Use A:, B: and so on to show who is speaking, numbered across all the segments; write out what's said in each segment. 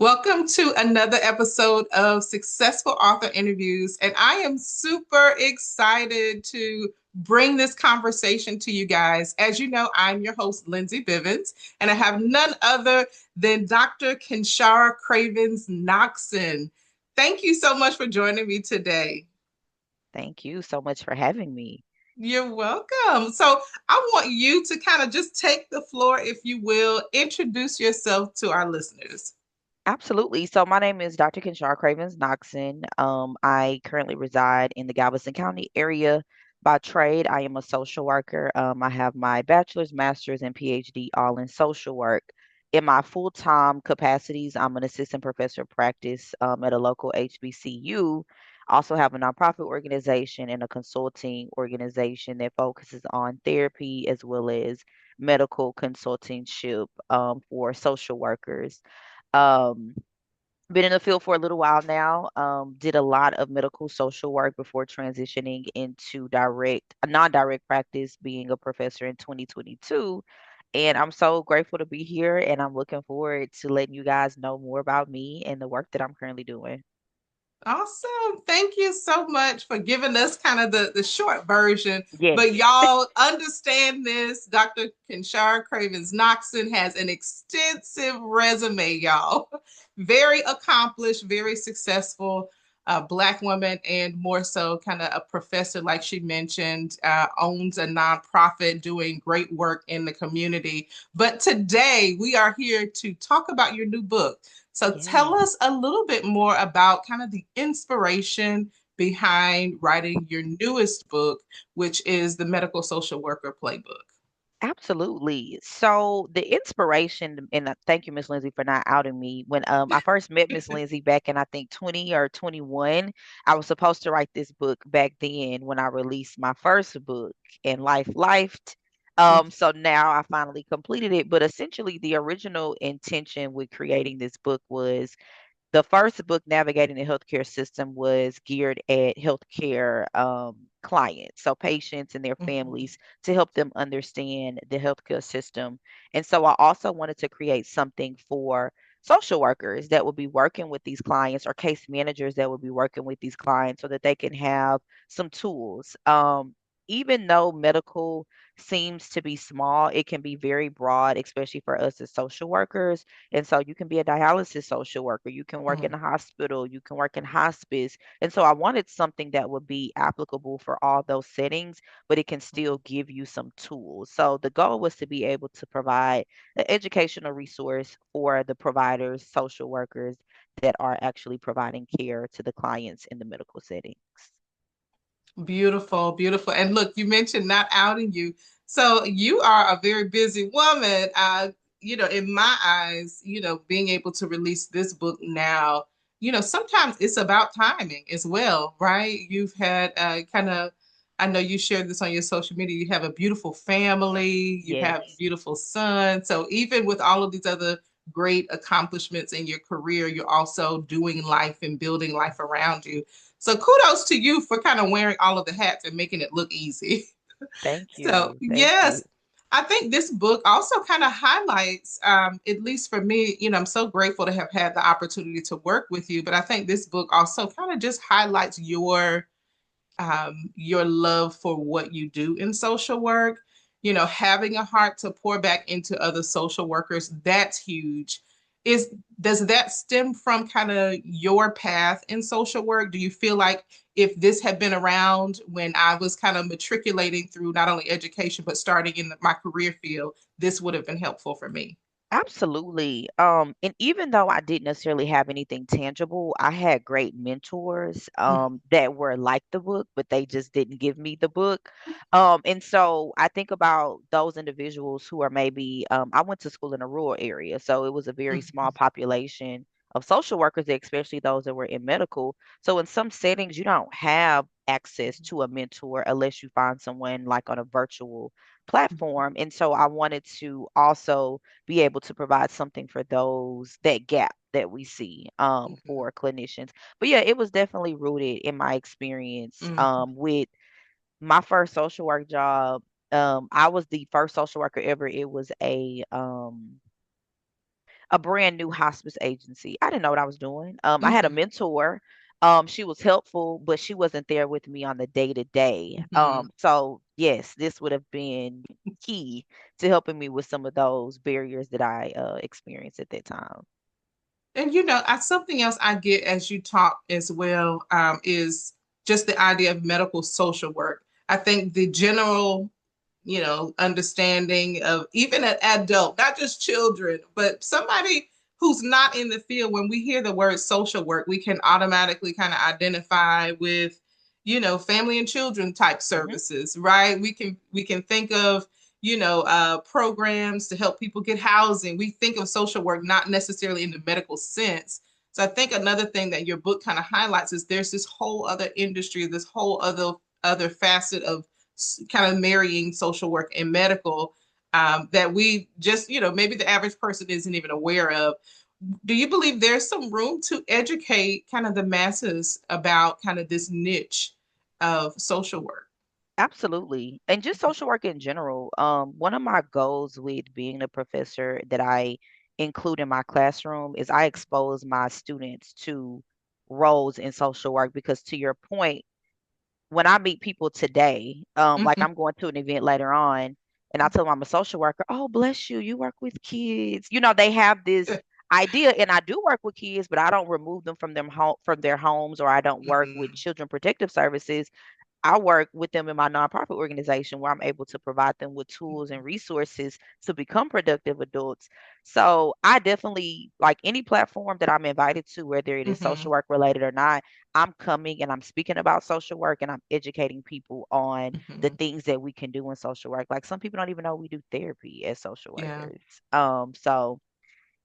A: Welcome to another episode of Successful Author Interviews. And I am super excited to bring this conversation to you guys. As you know, I'm your host, Lindsay Bivens, and I have none other than Dr. Kenshara Cravens-Knoxson. Thank you so much for joining me today.
B: Thank you so much for having me.
A: You're welcome. So I want you to kind of just take the floor, if you will, introduce yourself to our listeners.
B: Absolutely. So my name is Dr. Kenshara Cravens-Knoxson. I currently reside in the Galveston County area. By trade, I am a social worker. I have my bachelor's, master's, and PhD all in social work. In my full-time capacities, I'm an assistant professor of practice at a local HBCU. Also have a nonprofit organization and a consulting organization that focuses on therapy as well as medical consultingship for social workers. Um, been in the field for a little while now. Did a lot of medical social work before transitioning into non-direct practice, being a professor in 2022. And I'm so grateful to be here, and I'm looking forward to letting you guys know more about me and the work that I'm currently doing.
A: Awesome. Thank you so much for giving us kind of the short version.
B: Yes.
A: But y'all understand this. Dr. Kenshara Cravens-Knoxson has an extensive resume, y'all. Very accomplished, very successful Black woman, and more so kind of a professor, like she mentioned, owns a nonprofit doing great work in the community. But today we are here to talk about your new book. So tell
B: Yes.
A: us a little bit more about kind of the inspiration behind writing your newest book, which is the Medical Social Worker Playbook.
B: Absolutely. So the inspiration, and thank you, Miss Lindsay, for not outing me. When I first met Miss Lindsay back in I think 20 or 21, I was supposed to write this book back then when I released my first book, and life lifed. So now I finally completed it. But essentially, the original intention with creating this book was the first book, Navigating the Healthcare System, was geared at healthcare clients, so patients and their
A: Mhm.
B: families, to help them understand the healthcare system. And so I also wanted to create something for social workers that would be working with these clients, or case managers that would be working with these clients, so that they can have some tools. Even though medical seems to be small, it can be very broad, especially for us as social workers. And so you can be a dialysis social worker, you can work in
A: Mhm.
B: a hospital, you can work in hospice. And so I wanted something that would be applicable for all those settings, but it can still give you some tools. So the goal was to be able to provide an educational resource for the providers, social workers that are actually providing care to the clients in the medical settings.
A: Beautiful, beautiful. And look, you mentioned not outing you. So you are a very busy woman. In my eyes, being able to release this book now, sometimes it's about timing as well, right? You've had kind of, I know you shared this on your social media. You have a beautiful family, you
B: Yes.
A: have a beautiful son. So even with all of these other great accomplishments in your career, you're also doing life and building life around you. So kudos to you for kind of wearing all of the hats and making it look easy.
B: Thank
A: So
B: you. Thank you.
A: yes, I think this book also kind of highlights, at least for me, I'm so grateful to have had the opportunity to work with you. But I think this book also kind of just highlights your love for what you do in social work. Having a heart to pour back into other social workers, that's huge. Is Does that stem from kind of your path in social work? Do you feel like if this had been around when I was kind of matriculating through not only education but starting in my career field, this would have been helpful for me?
B: Absolutely. And even though I didn't necessarily have anything tangible, I had great mentors that were like the book, but they just didn't give me the book. And so I think about those individuals who are maybe I went to school in a rural area, so it was a very small population of social workers, especially those that were in medical. So in some settings, you don't have access to a mentor unless you find someone like on a virtual platform. And so I wanted to also be able to provide something for those, that gap that we see for clinicians. But yeah, it was definitely rooted in my experience with my first social work job. I was the first social worker ever. It was a brand new hospice agency. I didn't know what I was doing. I had a
A: Mm-hmm.
B: mentor. She was helpful, but she wasn't there with me on the day to day.
A: Mm-hmm.
B: So yes, this would have been key to helping me with some of those barriers that I experienced at that time.
A: And something else I get as you talk as well is just the idea of medical social work. I think the general, understanding of even an adult, not just children, but somebody who's not in the field, when we hear the word social work, we can automatically kind of identify with, family and children type
B: Hmm.
A: services, right? We can think of programs to help people get housing. We think of social work not necessarily in the medical sense. So I think another thing that your book kind of highlights is there's this whole other industry, this whole other facet of kind of marrying social work and medical that we just, maybe the average person isn't even aware of. Do you believe there's some room to educate kind of the masses about kind of this niche of social work?
B: Absolutely. And just social work in general. One of my goals with being a professor that I include in my classroom is I expose my students to roles in social work because to your point, when I meet people today, like
A: Mm-hmm.
B: I'm going to an event later on and I tell them I'm a social worker, oh bless you, you work with kids. They have this idea and I do work with kids, but I don't remove them from their homes or I don't work with
A: Mm-hmm.
B: children protective services. I work with them in my nonprofit organization where I'm able to provide them with tools and resources to become productive adults. So I definitely like any platform that I'm invited to, whether it is
A: Mm-hmm.
B: social work related or not, I'm coming and I'm speaking about social work and I'm educating people on the
A: Mm-hmm.
B: things that we can do in social work. Like some people don't even know we do therapy as social
A: Yeah,
B: workers. So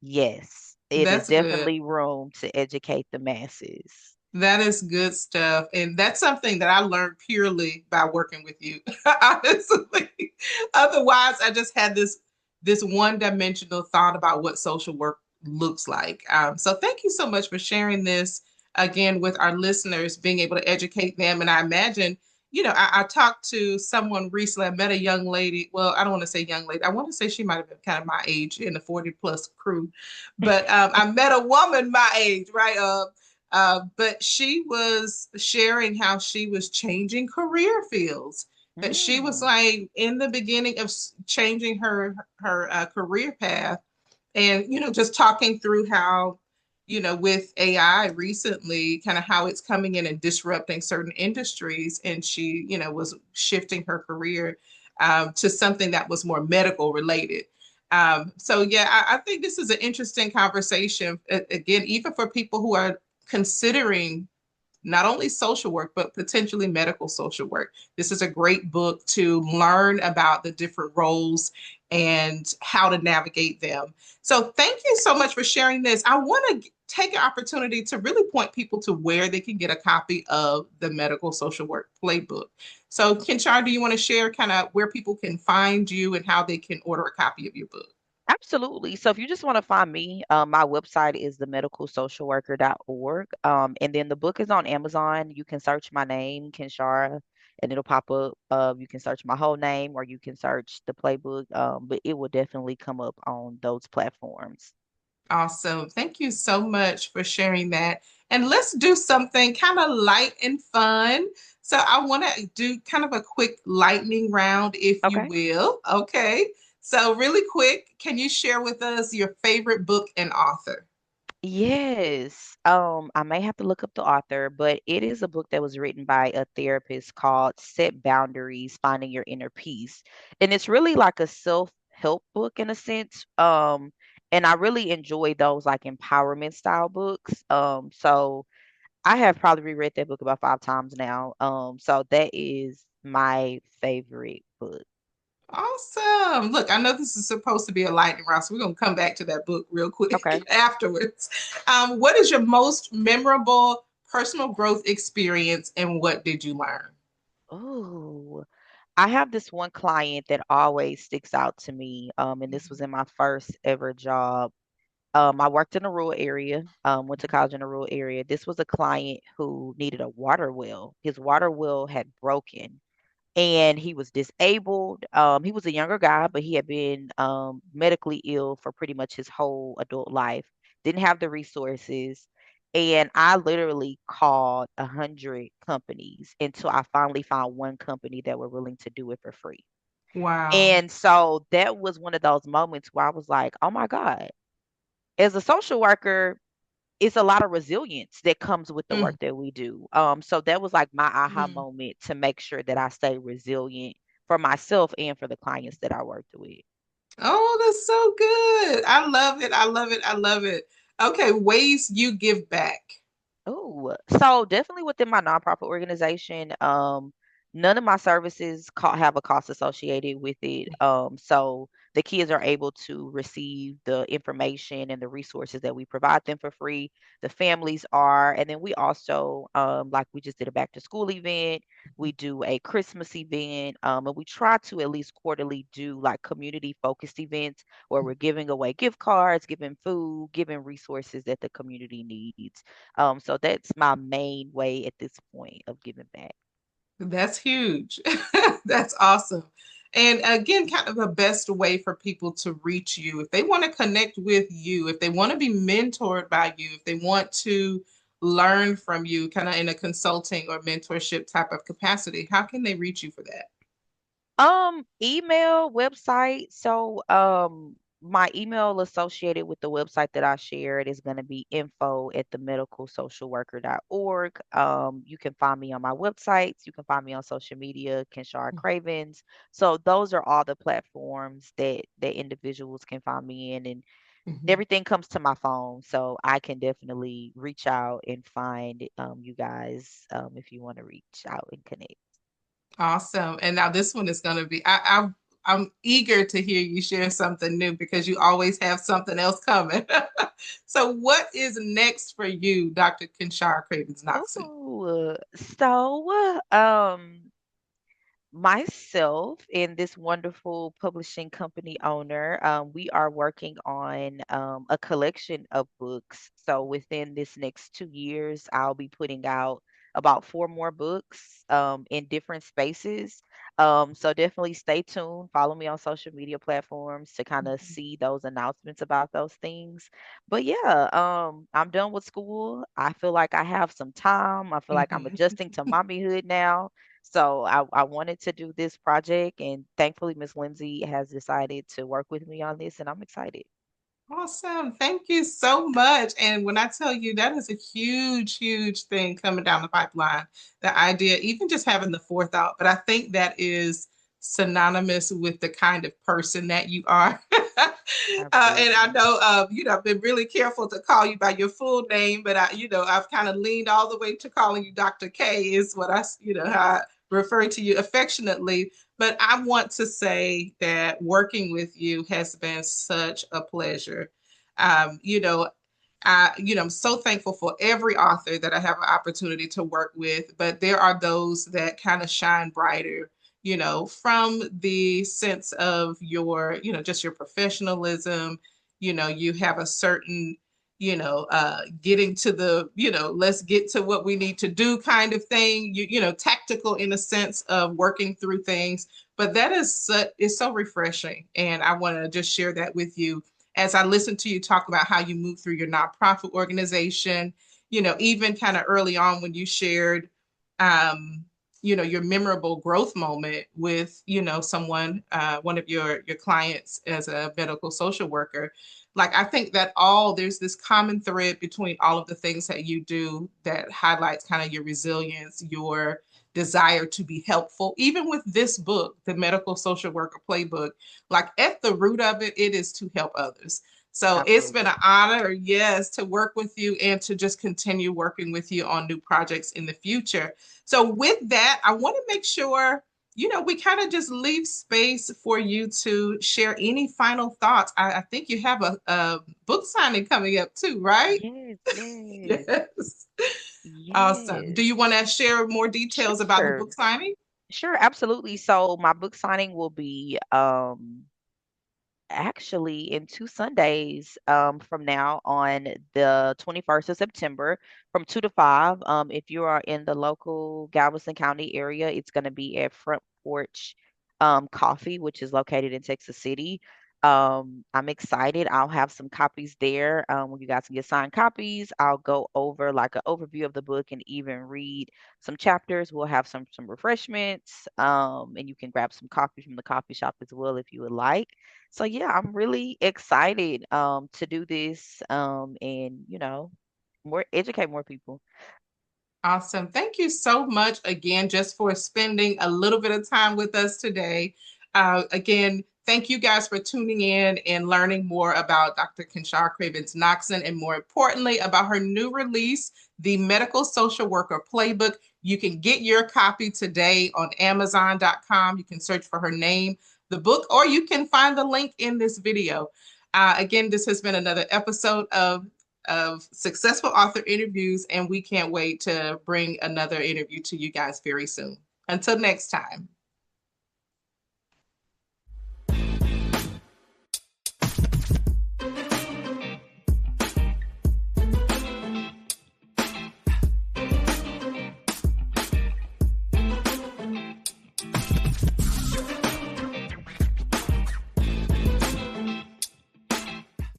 B: yes, it is
A: that's good.
B: definitely room to educate the masses.
A: That is good stuff. And that's something that I learned purely by working with you, honestly. Otherwise, I just had this one-dimensional thought about what social work looks like. So thank you so much for sharing this again with our listeners, being able to educate them. And I imagine, I talked to someone recently. I met a young lady. Well, I don't want to say young lady. I want to say she might have been kind of my age in the 40 plus crew. But I met a woman my age, right? But she was sharing how she was changing career fields. That she was
B: Mm,
A: like in the beginning of changing her career path, and just talking through how with AI recently, kind of how it's coming in and disrupting certain industries, and she was shifting her career to something that was more medical related. So yeah, I think this is an interesting conversation. Again, even for people who are considering not only social work, but potentially medical social work. This is a great book to learn about the different roles and how to navigate them. So, thank you so much for sharing this. I want to take an opportunity to really point people to where they can get a copy of the Medical Social Work Playbook. So, Kenshar, do you want to share kind of where people can find you and how they can order a copy of your book?
B: absolutely. So if you just want to find me, my website is themedicalsocialworker.org. And then the book is on Amazon. You can search my name, Kenshara, and it'll pop up. You can search my whole name or you can search the playbook. But it will definitely come up on those platforms.
A: Awesome. Thank you so much for sharing that. And let's do something kind of light and fun. So I want to do kind of a quick lightning round, if you
B: Okay.
A: will. Okay. So, really quick, can you share with us your favorite book and author?
B: Yes. I may have to look up the author, but it is a book that was written by a therapist called Set Boundaries, Finding Your Inner Peace. And it's really like a self-help book in a sense. And I really enjoy those like empowerment style books. So I have probably reread that book about 5 times now. So that is my favorite book.
A: Awesome. Look, I know this is supposed to be a lightning round, so we're going to come back to that book real quick
B: Okay.
A: afterwards. What is your most memorable personal growth experience and what did you learn?
B: Oh. I have this one client that always sticks out to me, and this was in my first ever job. I worked in a rural area, went to college in a rural area. This was a client who needed a water well. His water well had broken, and he was disabled. He was a younger guy, but he had been medically ill for pretty much his whole adult life. Didn't have the resources, and I literally called 100 companies until I finally found one company that were willing to do it for free.
A: Wow.
B: And so that was one of those moments where I was like, "Oh my God!" As a social worker, it's a lot of resilience that comes with the work
A: Mm,
B: that we do. So that was like my aha
A: mm.
B: moment to make sure that I stay resilient for myself and for the clients that I worked with.
A: Oh, that's so good. I love it. I love it. I love it. Okay, ways you give back.
B: Oh, so definitely within my nonprofit organization, none of my services have a cost associated with it. So the kids are able to receive the information and the resources that we provide them for free. The families are, and then we also, like we just did a back to school event. We do a Christmas event, and we try to at least quarterly do like community focused events where we're giving away gift cards, giving food, giving resources that the community needs. So that's my main way at this point of giving back.
A: That's huge. That's awesome. And again, kind of the best way for people to reach you if they want to connect with you, if they want to be mentored by you, if they want to learn from you, kind of in a consulting or mentorship type of capacity, how can they reach you for that?
B: Email, website. So, my email associated with the website that I shared is going to be info at the medicalsocialworker.org. You can find me on my websites. You can find me on social media, Kenshara Cravens. So those are all the platforms that individuals can find me in, and
A: Mhm.
B: everything comes to my phone. So I can definitely reach out and find you guys if you want to reach out and connect.
A: Awesome. And now this one is going to be, I'm eager to hear you share something new because you always have something else coming. So, what is next for you, Dr. Kinshara Cravens-Knoxson?
B: Ooh, so myself and this wonderful publishing company owner, we are working on a collection of books. So within this next 2 years, I'll be putting out about four more books in different spaces. So definitely stay tuned. Follow me on social media platforms to kind of see those announcements about those things. But yeah, I'm done with school. I feel like I have some time. I feel like I'm
A: Mhm.
B: adjusting to mommyhood now. So I wanted to do this project, and thankfully, Miss Lindsay has decided to work with me on this, and I'm excited.
A: Awesome. Thank you so much. And when I tell you that is a huge, huge thing coming down the pipeline, the idea, even just having the forethought, but I think that is synonymous with the kind of person that you are. And I
B: Absolutely.
A: know, I've been really careful to call you by your full name, but I've kind of leaned all the way to calling you Dr. K is what how I refer to you affectionately. But I want to say that working with you has been such a pleasure. Um, you know, I'm so thankful for every author that I have an opportunity to work with, but there are those that kind of shine brighter, from the sense of your, just your professionalism. You have a certain, getting to the, let's get to what we need to do kind of thing, tactical in a sense of working through things. But that is so refreshing. And I want to just share that with you as I listened to you talk about how you moved through your nonprofit organization, even kind of early on when you shared, um, your memorable growth moment with, someone, one of your clients as a medical social worker. Like, I think that there's this common thread between all of the things that you do that highlights kind of your resilience, your desire to be helpful. Even with this book, the Medical Social Worker Playbook, like at the root of it, it is to help others. So it's been
B: Absolutely.
A: an honor, yes, to work with you and to just continue working with you on new projects in the future. So with that, I want to make sure, we kind of just leave space for you to share any final thoughts. I think you have a book signing coming up too, right?
B: Yes, yes,
A: Yes. Awesome. Do
B: yes.
A: you want to share more details about the
B: Sure,
A: book signing?
B: sure, absolutely. So my book signing will be actually in 2 Sundays from now on the 21st of September from 2 to 5. If you are in the local Galveston County area, it's going to be at Front Porch Coffee, which is located in Texas City. I'm excited. I'll have some copies there. When you guys can get signed copies, I'll go over like an overview of the book and even read some chapters. We'll have some refreshments, and you can grab some coffee from the coffee shop as well if you would like. So yeah, I'm really excited to do this and more educate more people.
A: Awesome. Thank you so much again just for spending a little bit of time with us today. Again, thank you guys for tuning in and learning more about Dr. Kenshara Cravens-Knoxson and more importantly about her new release, the Medical Social Worker Playbook. You can get your copy today on Amazon.com. You can search for her name, the book, or you can find the link in this video. Again, this has been another episode of successful author interviews, and we can't wait to bring another interview to you guys very soon. Until next time.